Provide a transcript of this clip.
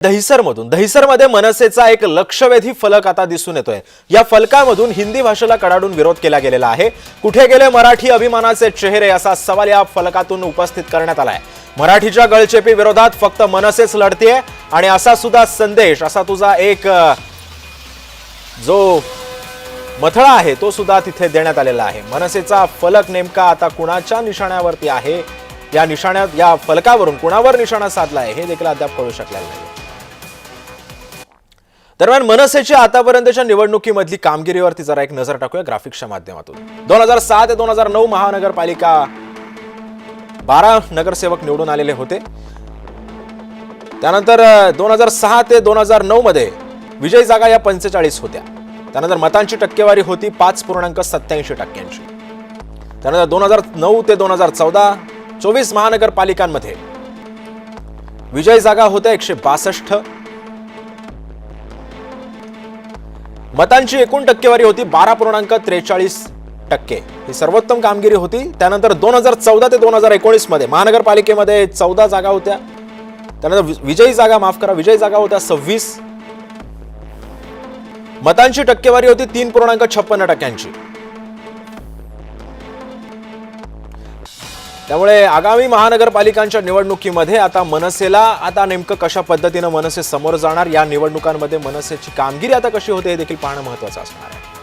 दहिसरमध्ये मनसेचा एक लक्षवेधी फलक आता दिसून येतोय। या फलकामधून हिंदी भाषेला कडाडून विरोध केला गेलेला आहे। कुठे गेले मराठी अभिमानाचे चेहरे असा सवाल या फलकातून उपस्थित करण्यात आलाय। मराठीच्या गळचेपी विरोधात फक्त मनसेच लढतीये आणि असा सुद्धा संदेश, असा तुझा एक जो मथळा आहे तो सुद्धा तिथे देण्यात आलेला आहे। मनसेचा फलक नेमका आता कुणाच्या निशाण्यावरती आहे, या फलकावरून कुणावर निशाणा साधला आहे हे देखील अद्याप कळू शकलेलं नाही। दरम्यान मनसेच्या आतापर्यंतच्या निवडणुकीमधली कामगिरीवरती जरा एक नजर टाकूया ग्राफिक्सच्या माध्यमातून। 2007 ते 2009 महानगरपालिका 12 नगरसेवक निवडून आलेले होते। त्यानंतर 2006 ते 2009 मध्ये विजयी जागा या 45 होत्या। त्यानंतर मतांची टक्केवारी होती 5.87%। त्यानंतर 2009 ते 2014 24 महानगरपालिकांमध्ये विजयी जागा होत्या 162। मतांची एकूण टक्केवारी होती 12.43%। ही सर्वोत्तम कामगिरी होती। त्यानंतर 2014 ते 2019 मध्ये महानगरपालिकेमध्ये 14 जागा होत्या। त्यानंतर विजयी जागा होत्या 26। मतांची टक्केवारी होती 3.56%। त्यामुळे आगामी महानगरपालिकांच्या निवडणुकीमध्ये आता मनसेला नेमकं कशा पद्धतीने मनसे समोर जाणार, या निवडणुकांमध्ये मनसेची कामगिरी आता कशी होते हे देखील पाहणं महत्त्वाचं असणार आहे।